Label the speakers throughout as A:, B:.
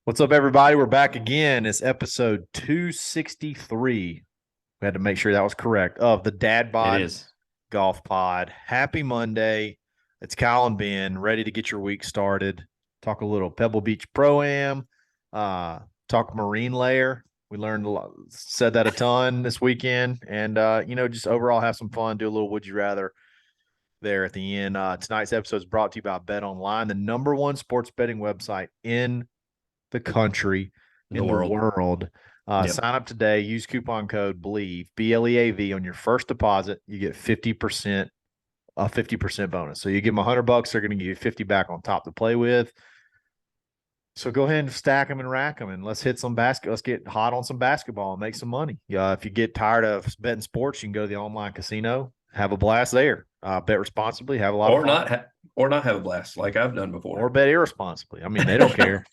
A: What's up, everybody? We're back again. It's episode 263. We had to make sure that was correct of the
B: It
A: Dadbods
B: is.
A: Golf Pod. Happy Monday. It's Kyle and Ben, ready to get your week started. Talk a little Pebble Beach Pro-Am, talk marine layer. We learned a lot, said that a ton this weekend, and just overall have some fun, do a little would you rather there at the end. Tonight's episode is brought to you by Bet Online, the number one sports betting website in the country,
B: The
A: in the
B: world.
A: world.
B: Yep.
A: Sign up today. Use coupon code BLEAV, BLEAV on your first deposit. You get 50%, a 50% bonus. So you give them $100, they're going to give you 50 back on top to play with. So go ahead and stack them and rack them, and let's hit some basketball. Let's get hot on some basketball and make some money. If you get tired of betting sports, you can go to the online casino, have a blast there. Bet responsibly, have a lot of
B: Or
A: fun,
B: not have a blast like I've done
A: or
B: before.
A: bet irresponsibly. I mean, they don't care.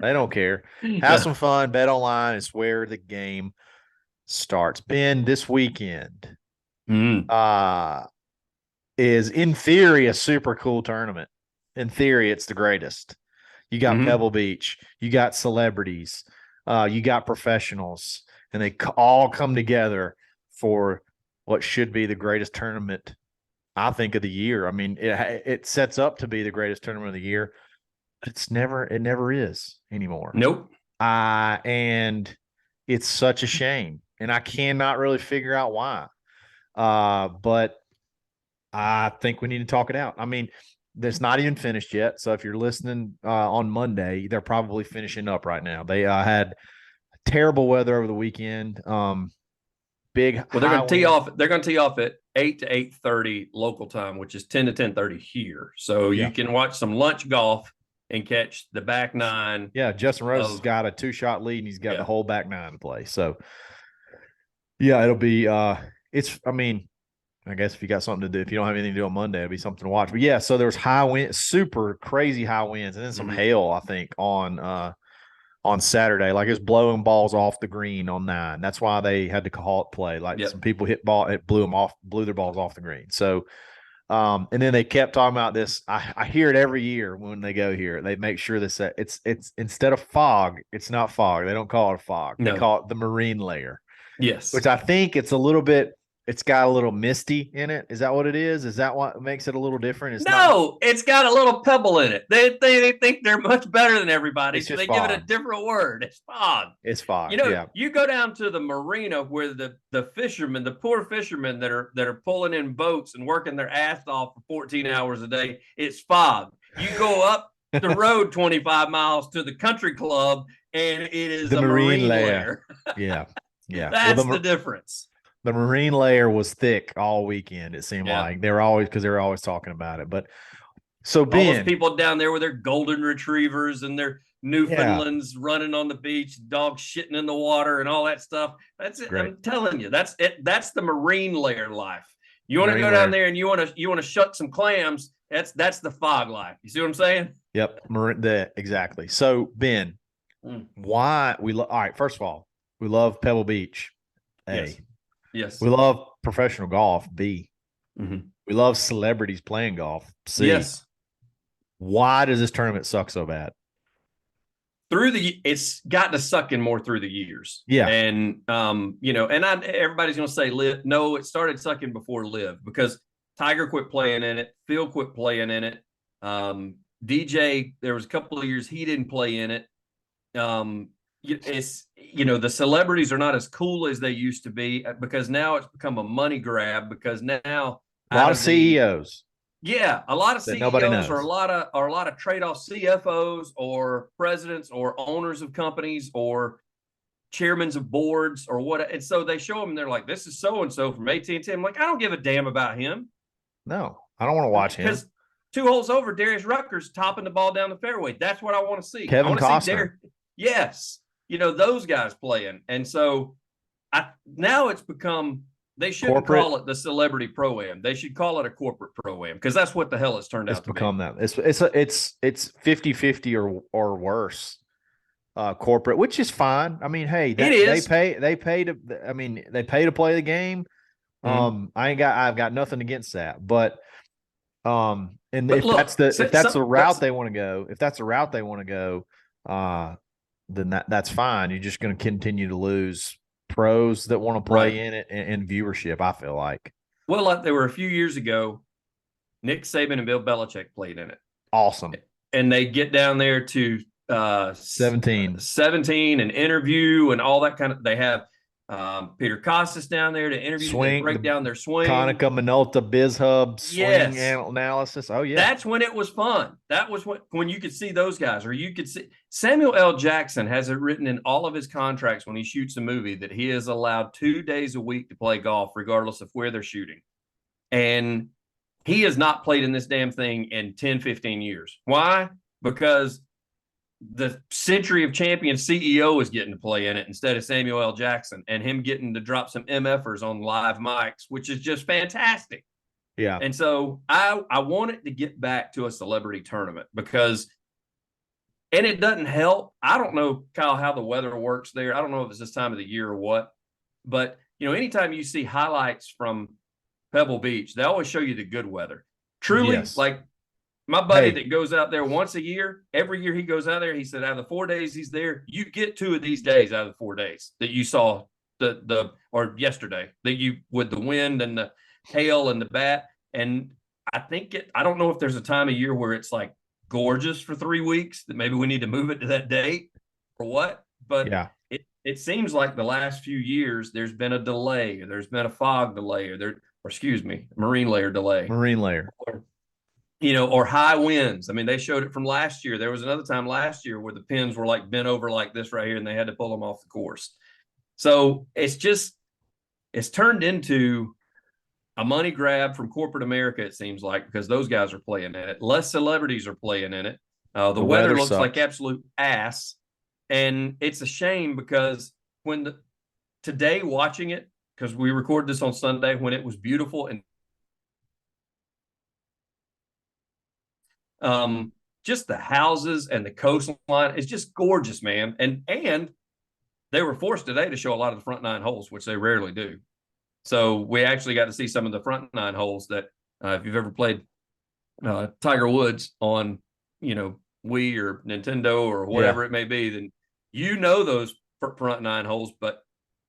A: They don't care. Have some fun. Bet online is where the game starts. Ben, this weekend
B: Mm.
A: is in theory a super cool tournament. In theory, it's the greatest. You got
B: Mm-hmm.
A: Pebble Beach, you got celebrities, you got professionals, and they all come together for what should be the greatest tournament, I think, of the year. I mean, it sets up to be the greatest tournament of the year. It never is anymore.
B: Nope.
A: And it's such a shame. And I cannot really figure out why. But I think we need to talk it out. I mean, it's not even finished yet. So if you're listening on Monday, they're probably finishing up right now. They had terrible weather over the weekend. Big
B: Well, they're
A: high
B: going to tee
A: wind.
B: off. They're going to tee off at 8 to 8:30 local time, which is 10 to 10:30 here. So
A: Yeah.
B: you can watch some lunch golf and catch the back nine
A: Yeah. Justin Rose has
B: of
A: got a 2-shot lead and he's got the
B: yeah.
A: whole back nine to play. So yeah, it'll be I mean, I guess if you got something to do, if you don't have anything to do on Monday, it'll be something to watch. But yeah, so there was high wind, super crazy high winds, and then some
B: Mm-hmm.
A: hail, I think, on Saturday. Like it was blowing balls off the green on 9. That's why they had to call it play. Like some
B: Yep.
A: people hit ball, it blew their balls off the green. So and then they kept talking about this. I hear it every year when they go here. They make sure this it's instead of fog, it's not fog. They don't call it a fog. They
B: No.
A: call it the marine layer, which
B: Yes.
A: I think it's a little bit. It's got a little misty in it. Is that what it is? Is that what makes it a little different? It's not.
B: No, it's got a little pebble in it. They think they're much better than everybody,
A: It's
B: so
A: just
B: they give it a
A: fog.
B: different word. It's fog.
A: It's fog.
B: You know,
A: Yeah.
B: you go down to the marina where the fishermen, the poor fishermen that are pulling in boats and working their ass off for 14 hours a day, it's fog. You go up the road 25 miles to the country club and it is
A: The
B: a
A: marine
B: marine
A: layer.
B: layer.
A: Yeah. Yeah. Well,
B: That's the difference.
A: the marine layer was thick all weekend. It seemed
B: Yeah.
A: like they were always talking about it. But so
B: All those
A: Ben,
B: people down there with their golden retrievers and their
A: yeah,
B: Newfoundlands running on the beach, dogs shitting in the water and all that stuff. That's
A: it's
B: it.
A: great.
B: I'm telling you, that's it. That's the marine layer life. You want to
A: Marine
B: go down
A: layer.
B: there and you want to shuck some clams. That's the fog life. You see what I'm saying?
A: Yep. Exactly. So Ben,
B: Mm.
A: why all right, first of all, we love Pebble Beach.
B: Yes.
A: A.
B: Yes.
A: We love professional golf. B.
B: Mm-hmm.
A: We love celebrities playing golf. C.
B: Yes.
A: Why does this tournament suck so bad?
B: It's gotten to suck in more through the years.
A: Yeah.
B: And everybody's gonna say live. No, it started sucking before live because Tiger quit playing in it, Phil quit playing in it. DJ, there was a couple of years he didn't play in it. It's the celebrities are not as cool as they used to be because now it's become a money grab because now
A: A lot
B: out
A: of
B: of the
A: CEOs
B: a lot of
A: that nobody
B: CEOs or
A: knows.
B: a lot of trade-off CFOs or presidents or owners of companies or chairmen of boards or what. And so they show them and they're like, this is so and so from AT&T. I'm like, I don't give a damn about him.
A: No, I don't want to watch him.
B: Because 2 holes over, Darius Rucker's topping the ball down the fairway. That's what I want to see. I
A: Kevin
B: want to see
A: Costner.
B: Yes, those guys playing. And so now it's become they shouldn't
A: Corporate.
B: call it the celebrity pro-am. They should call it a corporate pro-am because that's what the hell it's turned
A: It's
B: out to be.
A: become that. It's 50-50 or worse. Corporate, which is fine. I mean, hey,
B: It
A: that
B: is.
A: they pay to. I mean, they pay to play the game.
B: Mm-hmm.
A: I've got nothing against that, but and
B: But look,
A: if that's the route
B: that's
A: they want to go, if that's the route they want to go, then that's fine. You're just going to continue to lose pros that want to
B: Right.
A: play in it and viewership, I feel like.
B: Well, like there were a few years ago, Nick Saban and Bill Belichick played in it.
A: Awesome.
B: And they get down there to
A: 17.
B: 17 and interview and all that kind of. They have Peter Costas down there to interview. They
A: Swing,
B: break
A: the
B: down their swing.
A: Konica Minolta BizHub swing
B: Yes,
A: analysis. Oh, yeah.
B: that's when it was fun. That was when you could see those guys, or you could see Samuel L. Jackson has it written in all of his contracts when he shoots a movie that he is allowed 2 days a week to play golf, regardless of where they're shooting. And he has not played in this damn thing in 10, 15 years. Why? Because the Century of Champions CEO is getting to play in it instead of Samuel L. Jackson, and him getting to drop some MFers on live mics, which is just fantastic.
A: Yeah.
B: And so I want it to get back to a celebrity tournament because, and it doesn't help. I don't know, Kyle, how the weather works there. I don't know if it's this time of the year or what, but anytime you see highlights from Pebble Beach, they always show you the good weather. Truly,
A: Yes.
B: like my buddy that goes out there once a year, every year he goes out there, he said out of the 4 days he's there, you get 2 of these days out of the 4 days that you saw or yesterday that you with the wind and the hail and the bat. And I don't know if there's a time of year where it's like gorgeous for 3 weeks that maybe we need to move it to that date or what, but
A: yeah,
B: it seems like the last few years there's been a delay, or there's been a fog delay, or excuse me, marine layer delay.
A: marine layer.
B: Or high winds. I mean, they showed it from last year. There was another time last year where the pins were like bent over like this right here, and they had to pull them off the course. So it's turned into a money grab from corporate America, it seems like, because those guys are playing in it. Less celebrities are playing in it. The weather looks
A: sucks.
B: like absolute ass. And it's a shame because today watching it, because we recorded this on Sunday when it was beautiful and just the houses and the coastline is just gorgeous, man. And they were forced today to show a lot of the front 9 holes, which they rarely do. So we actually got to see some of the front 9 holes that if you've ever played Tiger Woods on, Wii or Nintendo or whatever it may be, then those front 9 holes. But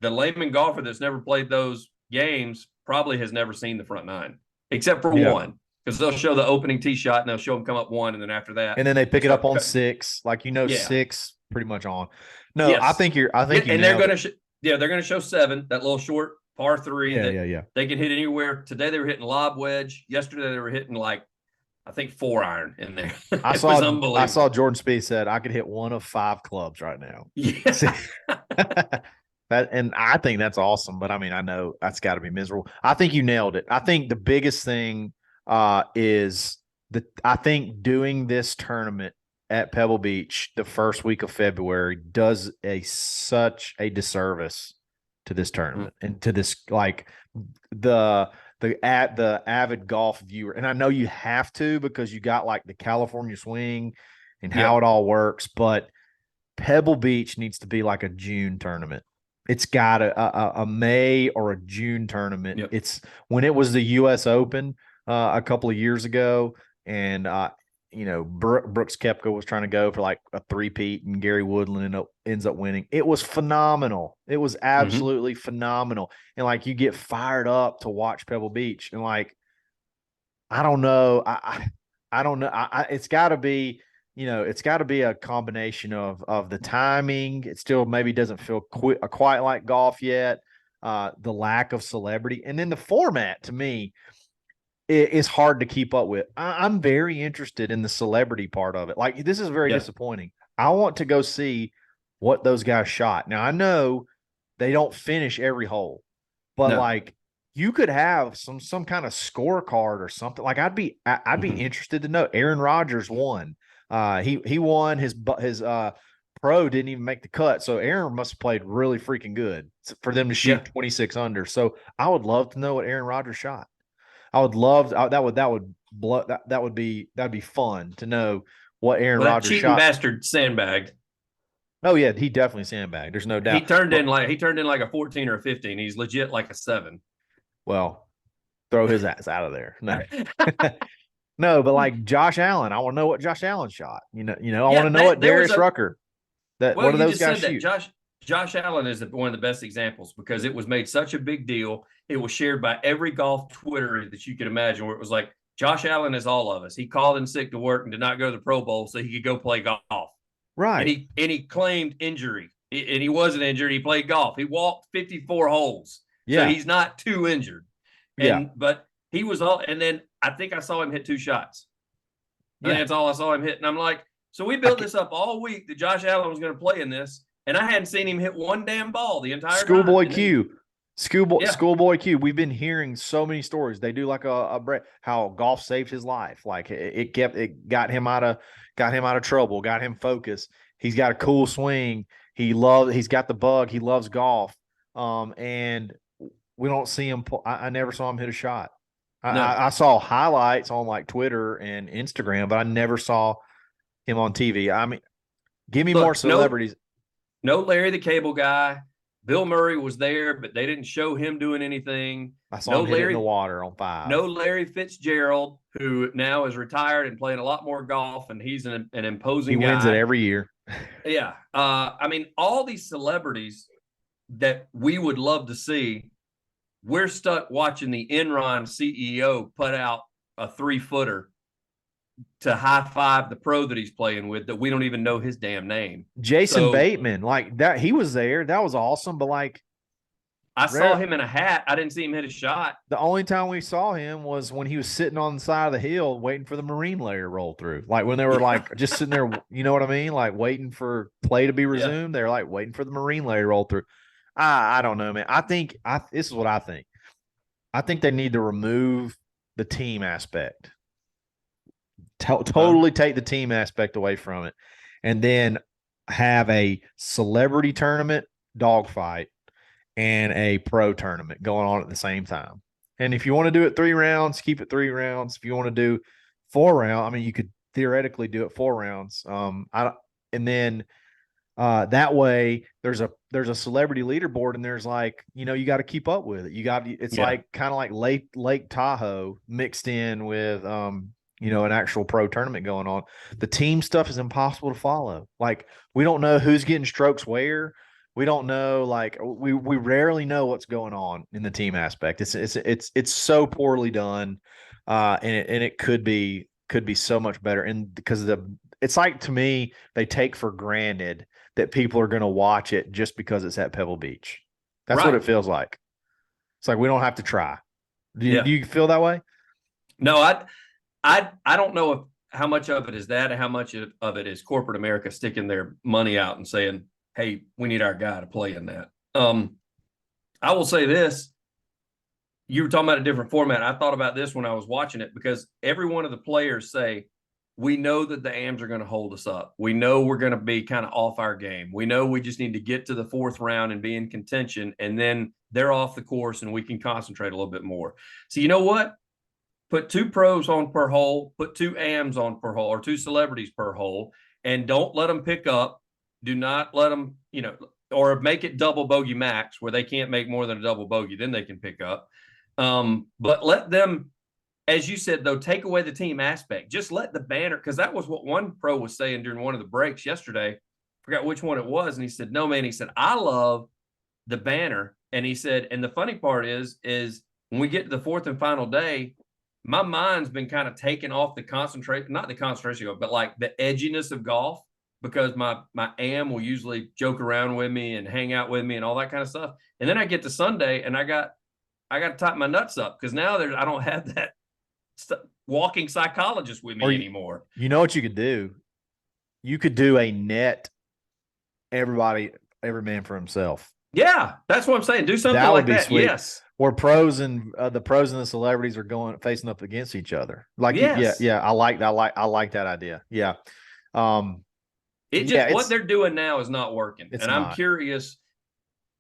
B: the layman golfer that's never played those games probably has never seen the front 9, except for one. Because they'll show the opening tee shot and they'll show them come up 1, and then after that,
A: and then they pick it up on 6, 6 pretty much on. No, yes. I think
B: they're going to they're going to show 7, that little short par 3.
A: Yeah.
B: They can hit anywhere. Today they were hitting lob wedge. Yesterday they were hitting I think 4 iron in there.
A: I saw Jordan Spieth said I could hit 1 of 5 clubs right now.
B: Yeah.
A: And I think that's awesome. But I mean, I know that's got to be miserable. I think you nailed it. I think the biggest thing is I think doing this tournament at Pebble Beach the first week of February does such a disservice to this tournament and to this the avid golf viewer. And I know you have to because you got the California swing and how it all works, but Pebble Beach needs to be like a June tournament. It's got a May or a June tournament.
B: Yep.
A: It's when it was the US Open a couple of years ago, and Brooks Koepka was trying to go for a 3-peat, and Gary Woodland ends up winning. It was phenomenal. It was absolutely phenomenal, and you get fired up to watch Pebble Beach, and I don't know, I don't know, it's got to be. It's got to be a combination of the timing. It still maybe doesn't feel quite like golf yet. The lack of celebrity, and then the format to me is hard to keep up with. I'm very interested in the celebrity part of it. This is very disappointing. I want to go see what those guys shot. Now I know they don't finish every hole, but you could have some kind of scorecard or something. I'd be interested to know. Aaron Rodgers won. He won his pro didn't even make the cut. So Aaron must have played really freaking good for them to shoot 26 under. So I would love to know what Aaron Rodgers shot. I would love that'd be fun to know what Aaron Rodgers
B: cheating
A: shot.
B: Bastard sandbagged.
A: Oh yeah, he definitely sandbagged. There's no doubt.
B: He turned in like a 14 or a 15. He's legit like a 7.
A: Well, throw his ass out of there. No. No, but Josh Allen, I want to know what Josh Allen shot. I want to know what Darius Rucker. That
B: Well,
A: what do
B: you
A: those
B: just
A: guys
B: said that
A: shoot?
B: Josh Allen is one of the best examples because it was made such a big deal. It was shared by every golf Twitter that you could imagine, where it was like Josh Allen is all of us. He called in sick to work and did not go to the Pro Bowl so he could go play golf. And
A: Right.
B: he claimed injury, and he wasn't injured. He played golf. He walked 54 holes, so
A: Yeah.
B: he's not too injured.
A: Yeah.
B: But he was all. And then I think I saw him hit 2 shots. I think
A: Yeah.
B: that's all I saw him hit. And I'm like, so we
A: I
B: built this up all week that Josh Allen was going to play in this, and I hadn't seen him hit one damn ball the entire time.
A: Schoolboy
B: And then,
A: Q.
B: yeah,
A: Schoolboy Q. We've been hearing so many stories. They do like how golf saved his life. Like it got him out of trouble, got him focused. He's got a cool swing. He's got the bug. He loves golf. And we don't see him. I never saw him hit a shot.
B: no.
A: I saw highlights on like Twitter and Instagram, but I never saw him on TV. I mean, give me more
B: Look,
A: celebrities.
B: no Larry the Cable Guy. Bill Murray was there, but they didn't show him doing anything.
A: I saw
B: No
A: him hit it in the
B: Larry,
A: water on 5.
B: no Larry Fitzgerald, who now is retired and playing a lot more golf, and he's an
A: He
B: imposing
A: wins it
B: guy.
A: every year.
B: Yeah. I mean, all these celebrities that we would love to see, we're stuck watching the Enron CEO put out a 3-footer to high five the pro that he's playing with that we don't even know his damn name.
A: Jason
B: So
A: Bateman, like that, he was there. That was awesome. But like
B: I saw him in a hat. I didn't see him hit a shot.
A: the only time we saw him was when he was sitting on the side of the hill waiting for the marine layer roll through. Like when they were like just sitting there, you know what I mean? Like waiting for play to be resumed.
B: Yeah.
A: They're like waiting for the marine layer roll through. I don't know, man. I think this is what I think. I think they need to remove the team aspect. Totally take the team aspect away from it, and then have a celebrity tournament dogfight and a pro tournament going on at the same time. And if you want to do it 3 rounds, keep it 3 rounds. If you want to do 4 rounds, I mean, you could theoretically do it 4 rounds. And then that way there's a celebrity leaderboard, and there's like, you got to keep up with it. It's
B: Yeah.
A: like kind of like Lake Tahoe mixed in with an actual pro tournament going on. The team stuff is impossible to follow. Like we don't know who's getting strokes where. We don't know, like we rarely know what's going on in the team aspect. It's so poorly done, and it could be so much better. And because it's like, to me, they take for granted that people are going to watch it just because it's at Pebble Beach. That's what
B: Right.
A: it feels like. It's like we don't have to try. Do
B: Yeah.
A: you feel that way?
B: No, I don't know how much of it is that and how much of it is corporate America sticking their money out and saying, hey, we need our guy to play in that. I will say this. You were talking about a different format. I thought about this when I was watching it, because every one of the players say, we know that the AMs are going to hold us up. We know we're going to be kind of off our game. We know we just need to get to the 4th round and be in contention, and then they're off the course and we can concentrate a little bit more. So you know what? Put 2 pros on per hole, put 2 AMs on per hole, or 2 celebrities per hole, and don't let them pick up. Do not let them, or make it double bogey max where they can't make more than a double bogey. Then they can pick up. But let them, as you said, though, take away the team aspect. Just let the banner, because that was what one pro was saying during one of the breaks yesterday. Forgot which one it was. And he said, no, man, he said, I love the banner. And he said, and the funny part is when we get to the 4th and final day, my mind's been kind of taken off not the concentration, but like the edginess of golf, because my AM will usually joke around with me and hang out with me and all that kind of stuff. And then I get to Sunday and I got to tighten my nuts up, because now I don't have that walking psychologist with me anymore.
A: You know what you could do? You could do a net, every man for himself.
B: Yeah, that's what I'm saying. Do something like that.
A: Sweet.
B: Yes.
A: Where the pros and the celebrities are facing up against each other. Like,
B: yes.
A: Yeah. I like that idea. Yeah.
B: What they're doing now is not working. And I'm curious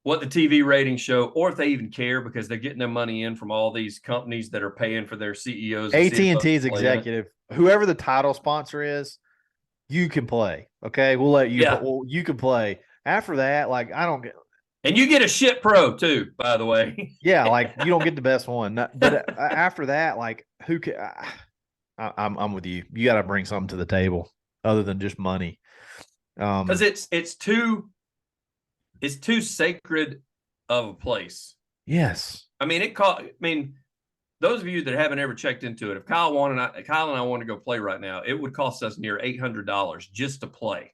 B: what the TV ratings show, or if they even care, because they're getting their money in from all these companies that are paying for their CEOs.
A: AT&T's executive, whoever the title sponsor is, you can play. Okay. We'll let you, you can play. After that, like, I don't get.
B: And you get a shit pro too, by the way.
A: Yeah. Like, you don't get the best one. But after that, like, who can, I'm with you. You got to bring something to the table other than just money.
B: Because it's too sacred of a place.
A: Yes.
B: I mean, those of you that haven't ever checked into it, if Kyle and I want to go play right now, it would cost us near $800 just to play.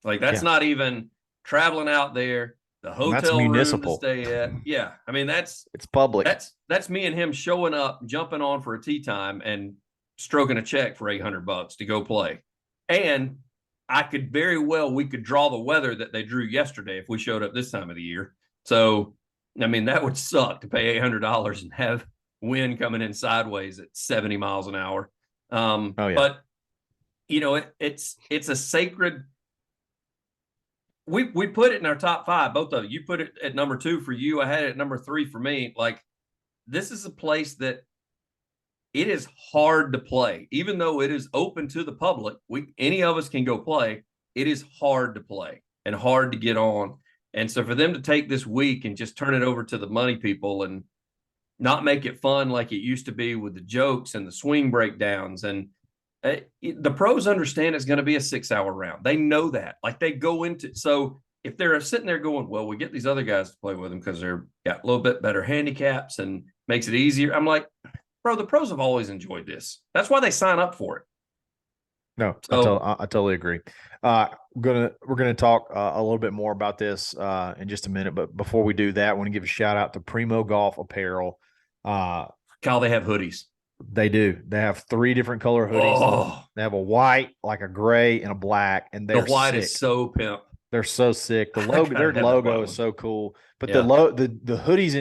B: Like, that's not even traveling out there, the hotel room to stay at. Yeah, I mean, it's
A: public.
B: That's me and him showing up, jumping on for a tee time, and stroking a check for $800 to go play. And we could draw the weather that they drew yesterday if we showed up this time of the year. So, I mean, that would suck to pay $800 and have wind coming in sideways at 70 miles an hour. But it's a sacred. We put it in our top 5, both of you. You put it at number 2 for you. I had it at number 3 for me. Like, this is a place that it is hard to play, even though it is open to the public. Any of us can go play. It is hard to play and hard to get on. And so for them to take this week and just turn it over to the money people and not make it fun like it used to be with the jokes and the swing breakdowns, and the pros understand it's going to be a 6-hour round. They know that. Like, they go into, so if they're sitting there going, well, we get these other guys to play with them because they're got a little bit better handicaps and makes it easier. I'm like, bro, the pros have always enjoyed this. That's why they sign up for it.
A: No, so, I totally agree. We're gonna talk a little bit more about this in just a minute, but before we do that, I want to give a shout out to Primo Golf Apparel.
B: Kyle, they have hoodies.
A: They do. They have 3 different color hoodies. Oh. They have a white, like a gray, and a black. And the
B: white is so pimp.
A: They're so sick. The logo, their logo is so cool. But the hoodies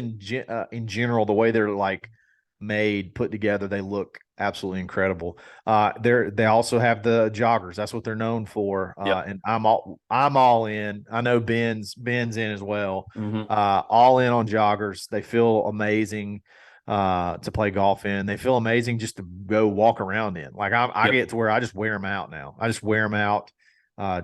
A: in general, the way they're like made, put together, they look absolutely incredible. They also have the joggers. That's what they're known for. And I'm all in. I know Ben's in as well.
B: Mm-hmm.
A: All in on joggers. They feel amazing to play golf in. They feel amazing just to go walk around in. Like, I get to where I just wear them out now. I just wear them out,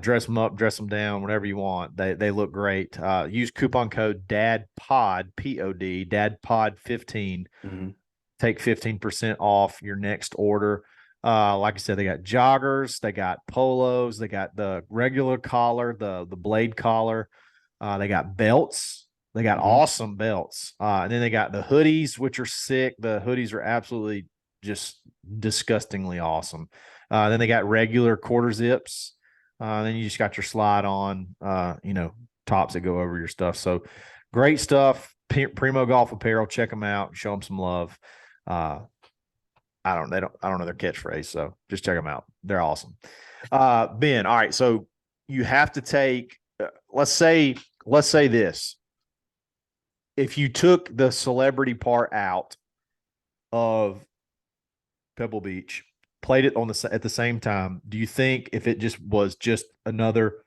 A: dress them up, dress them down, whatever you want. They look great. Use coupon code DADPOD, POD, DADPOD15.
B: Mm-hmm.
A: Take 15% off your next order. Like I said, they got joggers, they got polos, they got the regular collar, the blade collar. They got belts. They got awesome belts. And then they got the hoodies, which are sick. The hoodies are absolutely just disgustingly awesome. Then they got regular quarter zips. Then you just got your slide on, tops that go over your stuff. So great stuff. Primo Golf Apparel. Check them out. Show them some love. I don't know their catchphrase, so just check them out. They're awesome. Ben, all right. So you have to take, let's say this. If you took the celebrity part out of Pebble Beach, played it at the same time, do you think if it was just another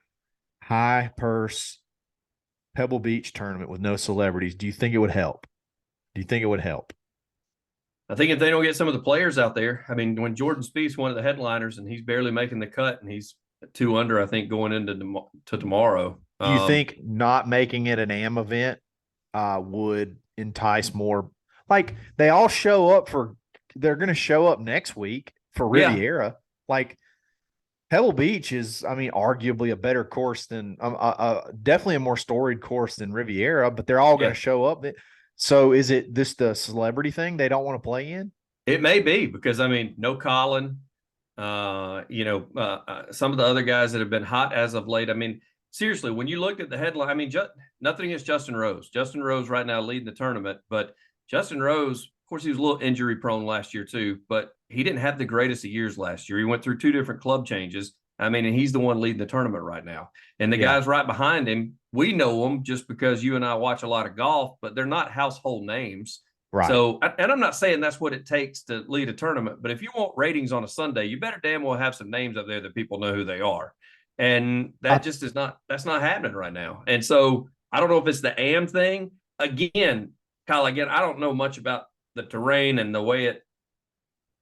A: high purse Pebble Beach tournament with no celebrities, do you think it would help? Do you think it would help?
B: I think if they don't get some of the players out there, I mean, when Jordan Spieth's one of the headliners and he's barely making the cut and he's 2 under, I think, going into tomorrow.
A: Do you think not making it an AM event would entice more? Like, they all they're going to show up next week for Riviera. Yeah. Like, Pebble Beach is, I mean, arguably a better course than definitely a more storied course than Riviera, but they're all going to show up. So is it this the celebrity thing they don't want to play in?
B: It may be, because, I mean, no Colin, some of the other guys that have been hot as of late. I mean, seriously, when you look at the headline, I mean, nothing against Justin Rose. Justin Rose right now leading the tournament, but Justin Rose, of course, he was a little injury prone last year too, but he didn't have the greatest of years last year. He went through 2 different club changes. I mean, and he's the one leading the tournament right now. And the guys right behind him, we know them just because you and I watch a lot of golf, but they're not household names.
A: Right.
B: So, and I'm not saying that's what it takes to lead a tournament, but if you want ratings on a Sunday, you better damn well have some names up there that people know who they are. And that just that's not happening right now. And so I don't know if it's the AM thing. Again, Kyle, I don't know much about the terrain and the way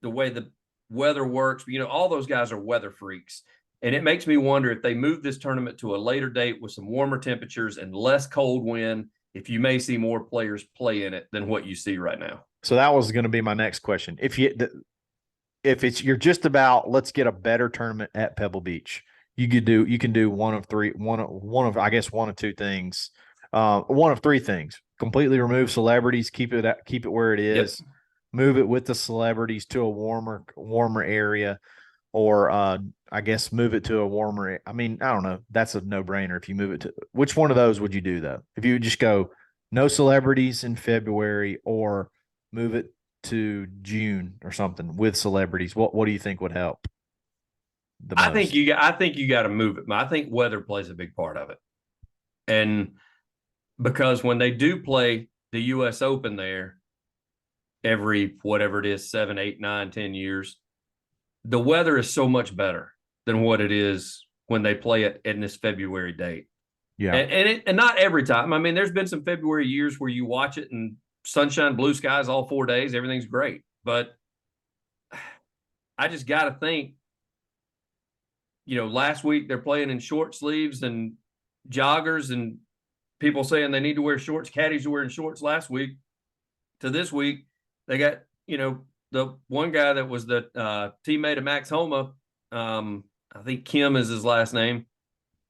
B: the weather works. All those guys are weather freaks. And it makes me wonder if they move this tournament to a later date with some warmer temperatures and less cold wind, if you may see more players play in it than what you see right now.
A: So that was going to be my next question. You're just about, let's get a better tournament at Pebble Beach, you can do I guess one of two things. One of three things. Completely remove celebrities, keep it where it
B: Yep.
A: is, move it with the celebrities to a warmer area, or I guess move it to a warmer. I mean, I don't know. That's a no-brainer if you move it to. Which one of those would you do though? If you would just go no celebrities in February, or move it to June or something with celebrities, what do you think would help the most?
B: I think you got to move it. I think weather plays a big part of it. And because when they do play the US Open there every whatever it is, 7, 8, 9, 10 years, the weather is so much better than what it is when they play it in this February date.
A: Yeah.
B: And not every time. I mean, there's been some February years where you watch it and sunshine, blue skies all 4 days, everything's great. But I just got to think, last week they're playing in short sleeves and joggers, and people saying they need to wear shorts. Caddies were wearing shorts last week. To this week, they got, the one guy that was the teammate of Max Homa, I think Kim is his last name.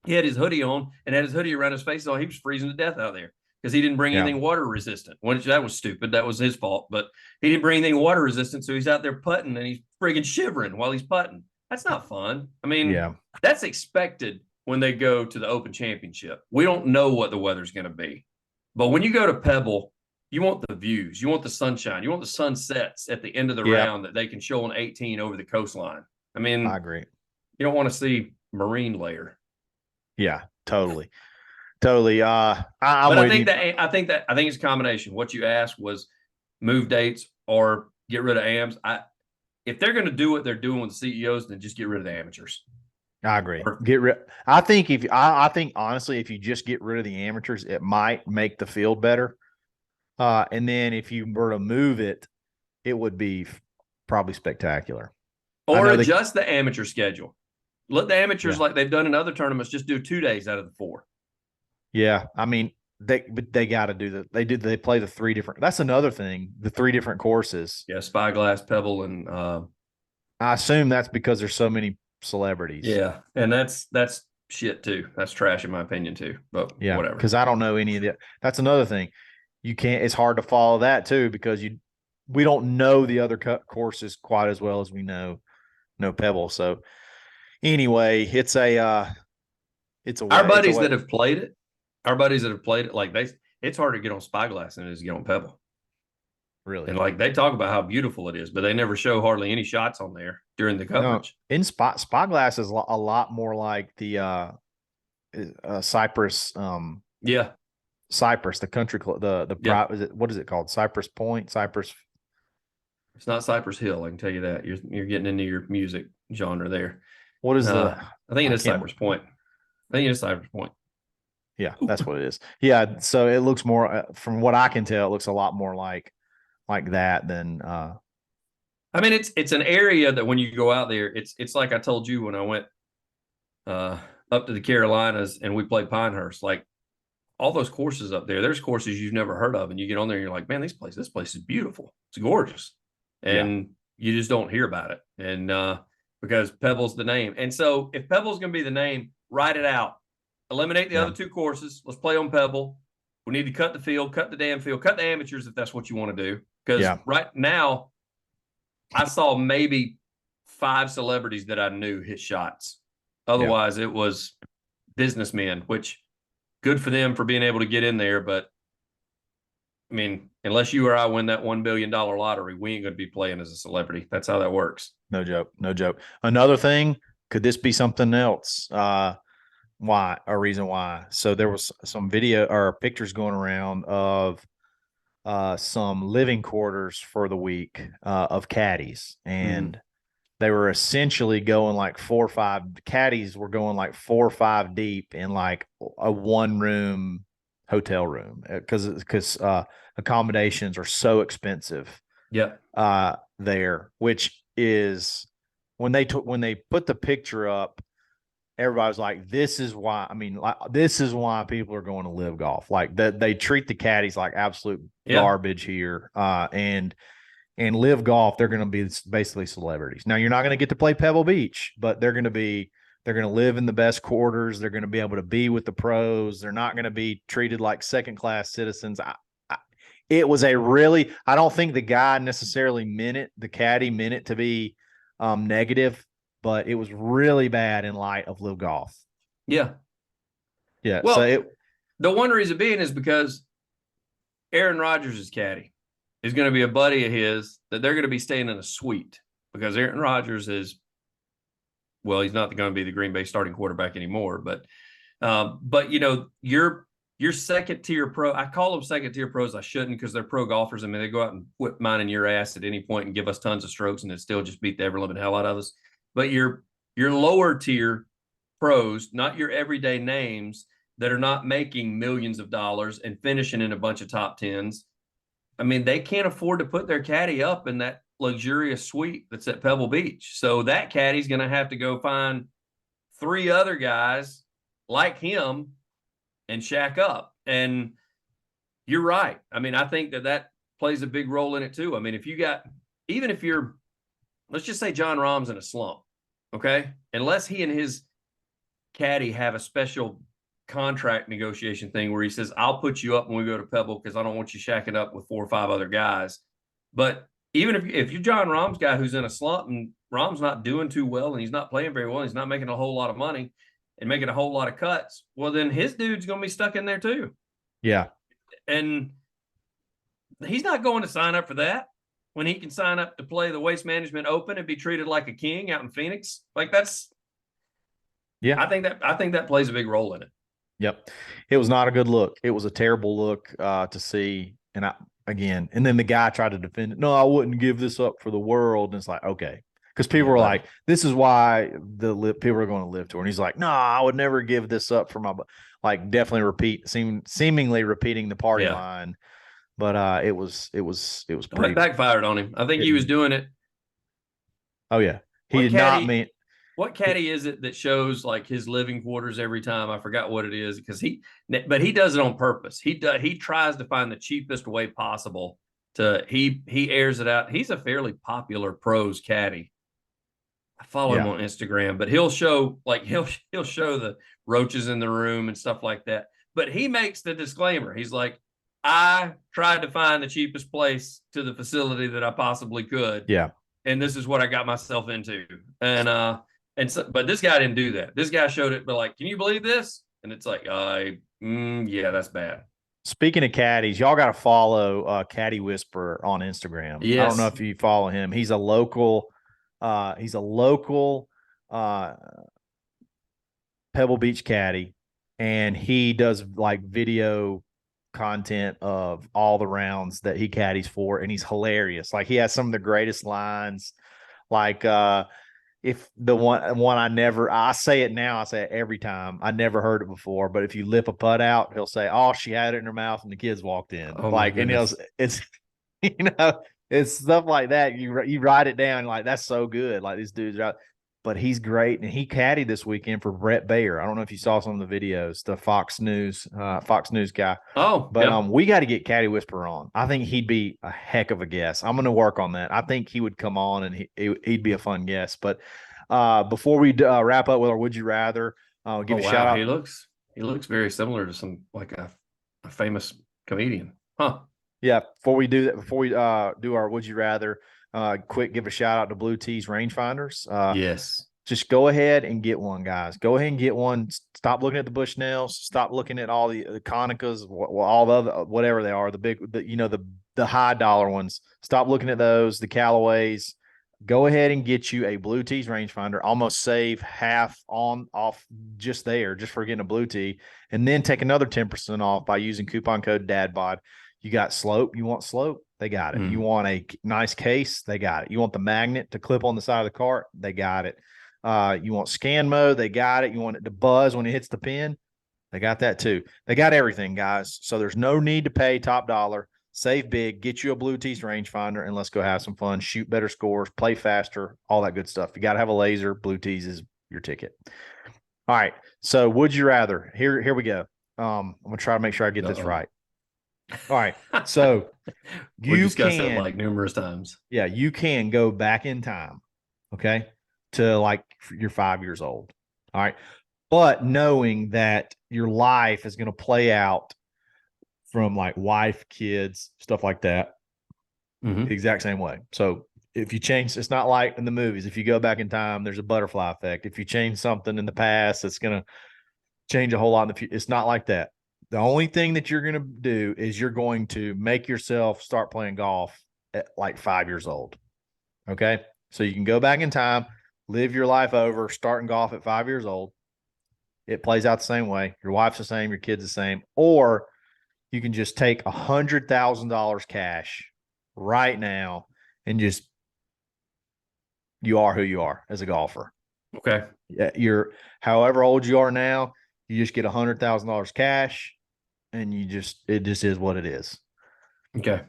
B: He had his hoodie on and had his hoodie around his face. So he was freezing to death out there because he didn't bring
A: Yeah.
B: anything water resistant. That was stupid. That was his fault. But he didn't bring anything water resistant. So he's out there putting and he's friggin' shivering while he's putting. That's not fun. I mean,
A: Yeah.
B: that's expected when they go to the Open Championship. We don't know what the weather's going to be. But when you go to Pebble, you want the views, you want the sunshine, you want the sunsets at the end of the round that they can show on 18 over the coastline. I mean,
A: I agree.
B: You don't want to see marine layer.
A: Yeah, totally. Totally. I'm
B: but
A: with
B: I think it's a combination. What you asked was move dates or get rid of AMs. If they're going to do what they're doing with the CEOs, then just get rid of the amateurs.
A: I agree. I think honestly, if you just get rid of the amateurs, it might make the field better. And then if you were to move it, it would be probably spectacular.
B: Or adjust the amateur schedule. Let the amateurs,
A: Yeah.
B: like they've done in other tournaments, just do 2 days out of the 4.
A: Yeah, I mean they got to do that. They play the 3 different. That's another thing. The 3 different courses.
B: Yeah, Spyglass, Pebble, and
A: I assume that's because there's so many celebrities.
B: Yeah, and that's shit too. That's trash in my opinion too. But
A: yeah,
B: whatever.
A: Because I don't know any of that. That's another thing. You can't. It's hard to follow that too because we don't know the other courses quite as well as we know Pebble. So anyway, it's a
B: our buddies that have played it. Our buddies that have played it, like it's harder to get on Spyglass than it is to get on Pebble.
A: Really,
B: and like they talk about how beautiful it is, but they never show hardly any shots on there during the coverage.
A: No, in Spyglass is a lot more like the Cypress.
B: Yeah,
A: Cypress, the country club, what is it called? Cypress Point, Cypress.
B: It's not Cypress Hill. I can tell you that. You're getting into your music genre there.
A: What is
B: I think it is Cypress Point. I think it is Cypress Point.
A: Yeah, that's what it is. Yeah, so it looks more, from what I can tell, it looks a lot more like that than.
B: I mean, it's an area that when you go out there, it's like I told you when I went up to the Carolinas and we played Pinehurst. Like all those courses up there, there's courses you've never heard of, and you get on there and you're like, man, this place is beautiful. It's gorgeous, and you just don't hear about it. And because Pebble's the name, and so if Pebble's going to be the name, write it out. Eliminate the other 2 courses. Let's play on Pebble. We need to cut the field, cut the damn field, cut the amateurs if that's what you want to do. Because right now, I saw maybe 5 celebrities that I knew hit shots. Otherwise, it was businessmen, which good for them for being able to get in there. But I mean, unless you or I win that $1 billion lottery, we ain't going to be playing as a celebrity. That's how that works.
A: No joke. No joke. Another thing, could this be something else? Why? A reason why? So there was some video or pictures going around of some living quarters for the week of caddies, and they were essentially going like 4 or 5 caddies were going like 4 or 5 deep in like a 1-room hotel room because accommodations are so expensive. There, which is when they put the picture up, everybody's like, this is why. I mean, like, this is why people are going to live golf. Like that, they treat the caddies like absolute garbage here. And live golf, they're going to be basically celebrities. Now, you're not going to get to play Pebble Beach, but they're going to be They're going to live in the best quarters. They're going to be able to be with the pros. They're not going to be treated like second-class citizens. It was a really, I don't think the guy necessarily meant it, the caddy meant it to be negative, but it was really bad in light of Live Golf.
B: Yeah.
A: Yeah.
B: Well, the one reason being is because Aaron Rodgers' caddy is going to be a buddy of his that they're going to be staying in a suite because Aaron Rodgers is, well, he's not going to be the Green Bay starting quarterback anymore, but you know, your second tier pro, I call them second tier pros. I shouldn't, because they're pro golfers. I mean, they go out and whip mine in your ass at any point and give us tons of strokes and it still just beat the ever living hell out of us. But your lower tier pros, not your everyday names that are not making millions of dollars and finishing in a bunch of top tens. I mean, they can't afford to put their caddy up in that luxurious suite that's at Pebble Beach. So that caddy's going to have to go find 3 other guys like him and shack up. And you're right. I mean, I think that plays a big role in it too. I mean, if you got, even if you're, let's just say John Rahm's in a slump, okay? Unless he and his caddy have a special contract negotiation thing where he says, I'll put you up when we go to Pebble because I don't want you shacking up with 4 or 5 other guys. But even if you're John Rahm's guy who's in a slump and Rahm's not doing too well and he's not playing very well, he's not making a whole lot of money and making a whole lot of cuts, well, then his dude's going to be stuck in there too.
A: Yeah.
B: And he's not going to sign up for that when he can sign up to play the Waste Management Open and be treated like a king out in Phoenix. Like that's,
A: yeah,
B: I think that plays a big role in it.
A: Yep. It was not a good look. It was a terrible look to see. And and then the guy tried to defend it. No, I wouldn't give this up for the world. And it's like, okay. Because people were like, this is why people are going to live tour. And he's like, no, I would never give this up for my, like, definitely seemingly repeating the party line. But it was pretty.
B: It backfired on him. I think he was doing it.
A: Oh yeah. He did not mean.
B: What caddy is it that shows like his living quarters every time? I forgot what it is because but he does it on purpose. He tries to find the cheapest way possible he airs it out. He's a fairly popular pros caddy. I follow him on Instagram, but he'll show he'll show the roaches in the room and stuff like that. But he makes the disclaimer. He's like, I tried to find the cheapest place to the facility that I possibly could.
A: Yeah.
B: And this is what I got myself into. But this guy didn't do that. This guy showed it, but like, can you believe this? And it's like, yeah, that's bad.
A: Speaking of caddies, y'all got to follow Caddy Whisperer on Instagram. Yes. I don't know if you follow him. He's a local Pebble Beach caddy, and he does like video content of all the rounds that he caddies for, and he's hilarious. Like, he has some of the greatest lines. Like, if the one I say it now, I say it every time. I never heard it before, but if you lip a putt out, he'll say, "Oh, she had it in her mouth and the kids walked in."
B: Oh,
A: like, and it's it's stuff like that. You write it down, like, that's so good. Like, these dudes are out. But he's great, and he caddied this weekend for Brett Baer. I don't know if you saw some of the videos, the Fox News guy.
B: Oh,
A: but we got to get Caddy Whisperer on. I think he'd be a heck of a guest. I'm going to work on that. I think he would come on, and he'd be a fun guest. But before we wrap up with our Would You Rather, give a shout out.
B: He looks very similar to some like a famous comedian, huh?
A: Yeah. Before we do our Would You Rather. Quick, give a shout out to Blue Tees rangefinders.
B: Yes.
A: Just go ahead and get one, guys. Go ahead and get one. Stop looking at the Bushnells. Stop looking at all the Konicas, all the other, whatever they are, the high dollar ones. Stop looking at those, the Callaways. Go ahead and get you a Blue Tees rangefinder. Almost save half off just for getting a Blue Tee, and then take another 10% off by using coupon code DADBOD. You got slope. You want slope? They got it. You want a nice case? They got it. You want the magnet to clip on the side of the cart? They got it. You want scan mode? They got it. You want it to buzz when it hits the pin? They got that too. They got everything, guys. So there's no need to pay top dollar. Save big. Get you a Blue Tees rangefinder, and let's go have some fun. Shoot better scores. Play faster. All that good stuff. You got to have a laser. Blue Tees is your ticket. All right. So would you rather? Here we go. I'm gonna try to make sure I get this right. All right. So
B: we discussed it like numerous times.
A: Yeah, you can go back in time, okay, to like you're 5 years old. All right. But knowing that your life is going to play out from like wife, kids, stuff like that, the exact same way. So if you change, it's not like in the movies. If you go back in time, there's a butterfly effect. If you change something in the past, it's going to change a whole lot in the future. It's not like that. The only thing that you're going to do is you're going to make yourself start playing golf at like 5 years old. Okay. So you can go back in time, live your life over, starting golf at 5 years old. It plays out the same way. Your wife's the same, your kid's the same. Or you can just take $100,000 cash right now and just you are who you are as a golfer.
B: Okay.
A: You're however old you are now, you just get $100,000 cash and it just is what it is.
B: Okay.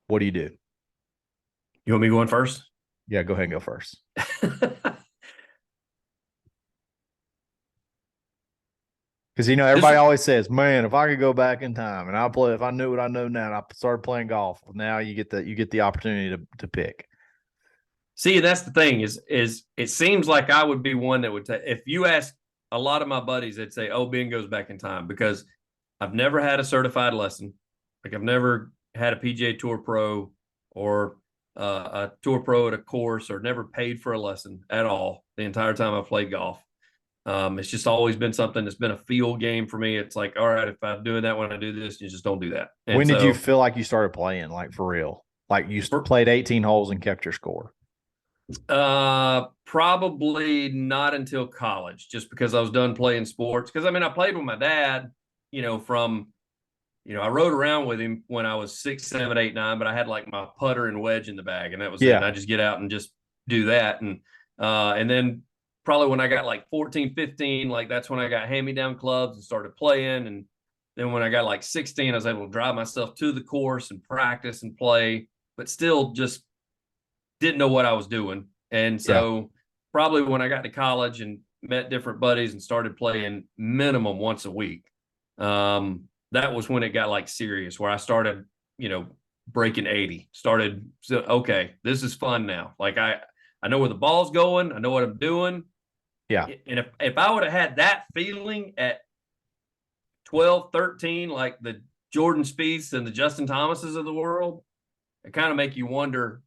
A: What do you do?
B: You want me going first?
A: Yeah, go ahead and go first. Because everybody always says, "Man, if I could go back in time and if I knew what I know now, and I started playing golf." Now you get the opportunity to pick.
B: See, that's the thing is it seems like I would be one that would take. If you ask a lot of my buddies, they'd say, "Oh, Ben goes back in time," because I've never had a certified lesson. Like I've never had a PGA Tour Pro or a Tour Pro at a course, or never paid for a lesson at all the entire time I've played golf. It's just always been something that's been a field game for me. It's like, all right, if I'm doing that when I do this, you just don't do that. And
A: when did you feel like you started playing, like for real? Like you played 18 holes and kept your score?
B: Probably not until college, just because I was done playing sports. Because I played with my dad, I rode around with him when I was 6, 7, 8, 9, but I had like my putter and wedge in the bag, and that was it. And I just get out and just do that. And then probably when I got like 14, 15, like that's when I got hand-me-down clubs and started playing. And then when I got like 16, I was able to drive myself to the course and practice and play, but still just didn't know what I was doing. And so probably when I got to college and met different buddies and started playing minimum once a week, that was when it got like serious, where I started, breaking 80, okay, this is fun now. Like I know where the ball's going. I know what I'm doing.
A: Yeah.
B: And if I would have had that feeling at 12, 13, like the Jordan Spieths and the Justin Thomases of the world, it kind of make you wonder,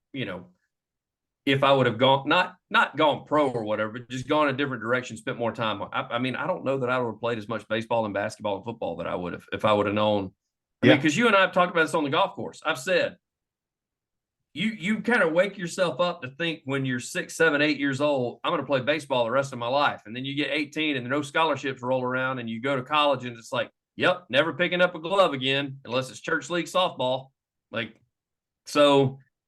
B: if I would have gone, not gone pro or whatever, but just gone a different direction, spent more time. I don't know that I would have played as much baseball and basketball and football that I would have if I would have known. Because you and I have talked about this on the golf course. I've said, you kind of wake yourself up to think when you're 6, 7, 8 years old, I'm going to play baseball the rest of my life. And then you get 18 and no scholarships roll around and you go to college and it's like, yep, never picking up a glove again, unless it's church league softball.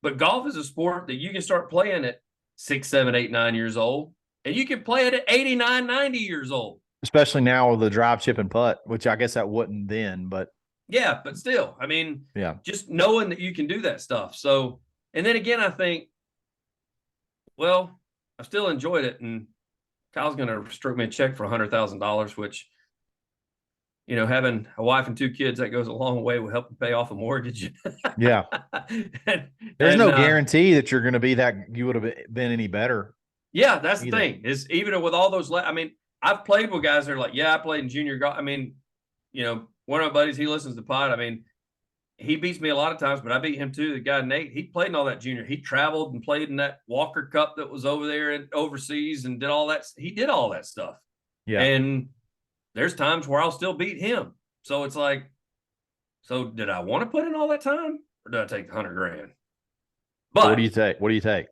B: But golf is a sport that you can start playing at 6, 7, 8, 9 years old, and you can play it at 89, 90 years old.
A: Especially now with the drive, chip, and putt, which I guess that wouldn't then, but.
B: Yeah, but still, just knowing that you can do that stuff. So, and then again, I think, well, I still enjoyed it, and Kyle's going to stroke me a check for $100,000, which, having a wife and 2 kids, that goes a long way with helping pay off a mortgage.
A: Yeah. There's no guarantee that you're going to be you would have been any better.
B: Yeah, that's the thing, is even with all those, I've played with guys that are like, yeah, I played in junior golf. One of my buddies, he listens to the pod. He beats me a lot of times, but I beat him too. The guy, Nate, he played in all that junior. He traveled and played in that Walker Cup that was over there and overseas and did all that. He did all that stuff.
A: Yeah.
B: And there's times where I'll still beat him. So it's like, so did I want to put in all that time, or did I take the $100,000? But
A: what do you take?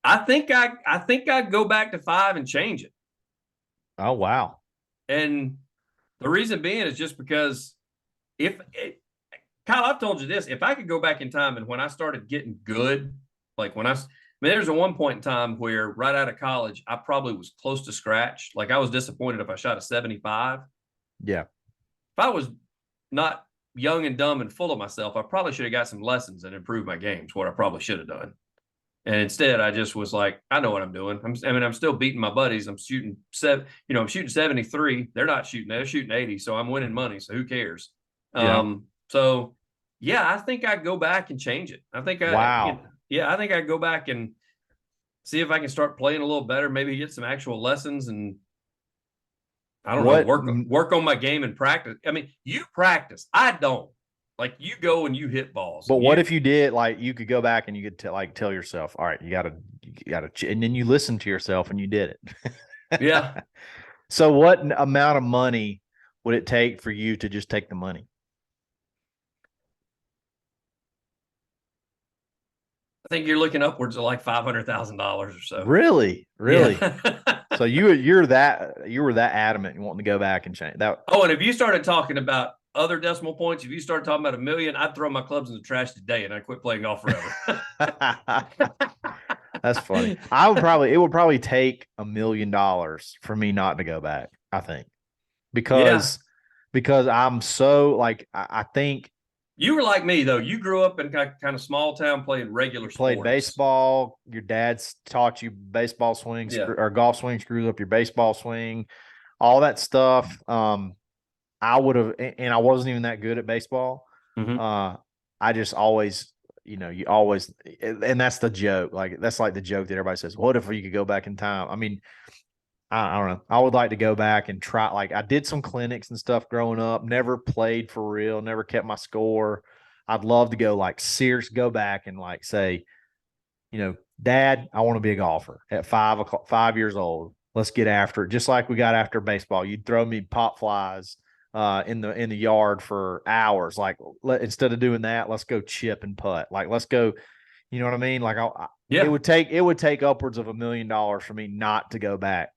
B: I think I'd go back to 5 and change it.
A: Oh, wow.
B: And the reason being is just because Kyle, I've told you this, if I could go back in time and when I started getting good, like there's a one point in time where right out of college, I probably was close to scratch. Like I was disappointed if I shot a 75.
A: Yeah.
B: If I was not young and dumb and full of myself, I probably should have got some lessons and improved my games, what I probably should have done. And instead, I just was like, I know what I'm doing. I'm still beating my buddies. I'm shooting 73. They're shooting 80. So I'm winning money. So who cares?
A: Yeah.
B: So yeah, I think I'd go back and change it. I think I'd go back and see if I can start playing a little better, maybe get some actual lessons and I don't know.
A: What?
B: Work on my game and practice. I mean, you practice. I don't. Like you go and you hit balls.
A: But
B: And
A: what if you did, like, you could go back and you could tell yourself, all right, you gotta, and then you listen to yourself and you did it.
B: Yeah.
A: So what amount of money would it take for you to just take the money?
B: I think you're looking upwards of like $500,000 or so.
A: Really? Really?
B: Yeah.
A: So you were that adamant you wanting to go back and change that.
B: Oh, and if you started talking about other decimal points, if you started talking about 1,000,000, I'd throw my clubs in the trash today and I'd quit playing golf forever.
A: That's funny. It would probably take $1,000,000 for me not to go back, I think.
B: Yeah.
A: Because I'm so, like, I think
B: You were like me though. You grew up in kind of small town playing regular
A: played
B: sports.
A: baseball. Your dad's taught you baseball swings,
B: Yeah.
A: or golf swing, screws up your baseball swing, all that stuff. I would have, and I wasn't even that good at baseball.
B: Mm-hmm.
A: I just always, you always, and that's the joke. Like, that's like the joke that everybody says, what if you could go back in time? I mean, I don't know. I would like to go back and try. Like, I did some clinics and stuff growing up, never played for real, never kept my score. I'd love to go, like, go back and, like, say, Dad, I want to be a golfer at 5 years old. Let's get after it. Just like we got after baseball. You'd throw me pop flies in the yard for hours. Like, instead of doing that, let's go chip and putt. Like, let's go. You know what I mean? Like,
B: Yeah.
A: it would take upwards of $1,000,000 for me not to go back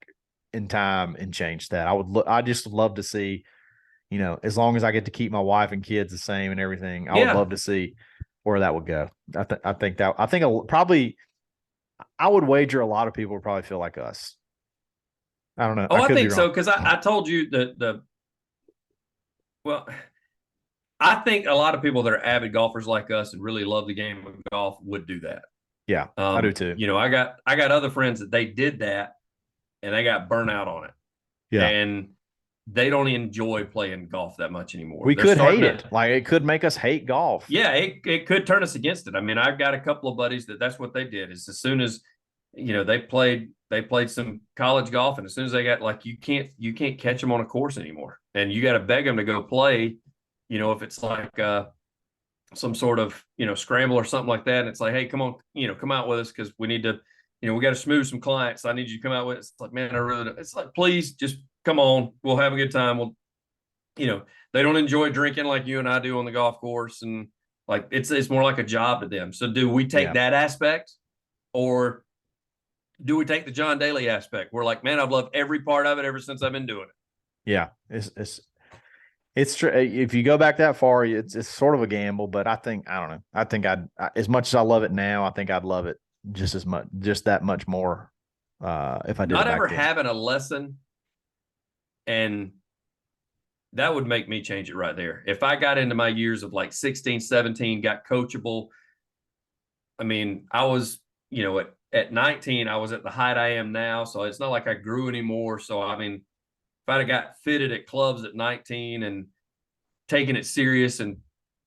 A: in time and change that. I just love to see, as long as I get to keep my wife and kids the same and everything, I would love to see where that would go. I think probably, I would wager a lot of people would probably feel like us. I don't know.
B: Oh, I
A: could be
B: think so.
A: wrong.
B: Because I told you well, I think a lot of people that are avid golfers like us and really love the game of golf would do that.
A: Yeah, I do too.
B: I got other friends that they did that and they got burnt out on it.
A: Yeah.
B: And they don't enjoy playing golf that much anymore.
A: We could hate it. Like, it could make us hate golf.
B: Yeah, it could turn us against it. I mean, I've got a couple of buddies that's what they did. Is as soon as they played some college golf, and as soon as they got, like, you can't catch them on a course anymore, and you got to beg them to go play. If it's like some sort of scramble or something like that, and it's like, hey, come on, come out with us because we need to, we got to smooth some clients. I need you to come out with us. It's like, man, I really don't. It's like, please just come on. We'll have a good time. We'll, they don't enjoy drinking like you and I do on the golf course, and like it's more like a job to them. So do we take that aspect, or do we take the John Daly aspect? We're like, man, I've loved every part of it ever since I've been doing it.
A: Yeah, it's true. If you go back that far, it's sort of a gamble, but I don't know. I think as much as I love it now, I think I'd love it just that much more. If I did
B: not ever having a lesson, and that would make me change it right there. If I got into my years of like 16, 17, got coachable. I mean, I was, at 19, I was at the height I am now. So it's not like I grew anymore. So, I mean, if I'd have got fitted at clubs at 19 and taken it serious and,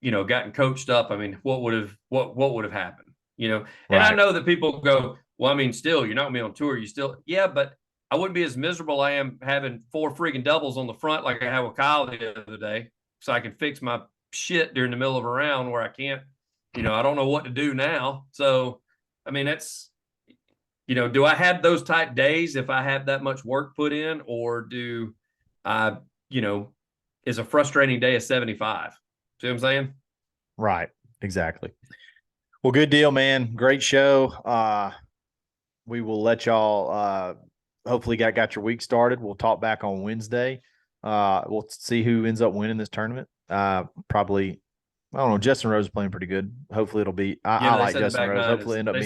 B: gotten coached up, I mean, what would have happened, And right. I know that people go, well, I mean, still, you're not gonna be on tour. You still, yeah, but I wouldn't be as miserable I am having 4 freaking doubles on the front like I had with Kyle the other day, so I can fix my shit during the middle of a round where I can't, I don't know what to do now. So, I mean, that's, do I have those type days if I have that much work put in, or do I, is a frustrating day of 75? See what I'm saying?
A: Right. Exactly. Well, good deal, man. Great show. We will let y'all, hopefully got your week started. We'll talk back on Wednesday. We'll see who ends up winning this tournament. Probably, I don't know. Justin Rose is playing pretty good. Hopefully it'll be, I like Justin Rose. Hopefully end up being.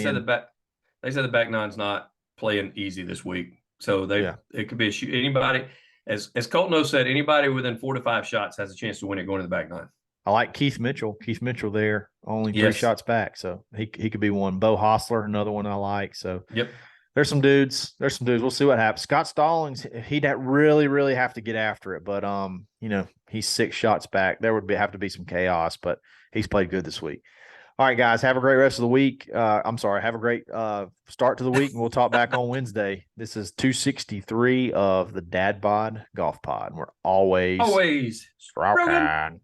B: They said the back nine's not playing easy this week. So it could be a shoot. Anybody, as Colton O said, anybody within 4 to 5 shots has a chance to win it going to the back nine.
A: I like Keith Mitchell. Keith Mitchell there, only 3 shots back. So he could be one. Bo Hostler, another one I like. So there's some dudes. We'll see what happens. Scott Stallings, he'd really, really have to get after it. But he's 6 shots back. There would have to be some chaos, but he's played good this week. All right, guys, have a great rest of the week. I'm sorry, have a great start to the week, and we'll talk back on Wednesday. This is 263 of the Dadbod Golf Pod. We're always
B: Always. Rogan.
A: stroking.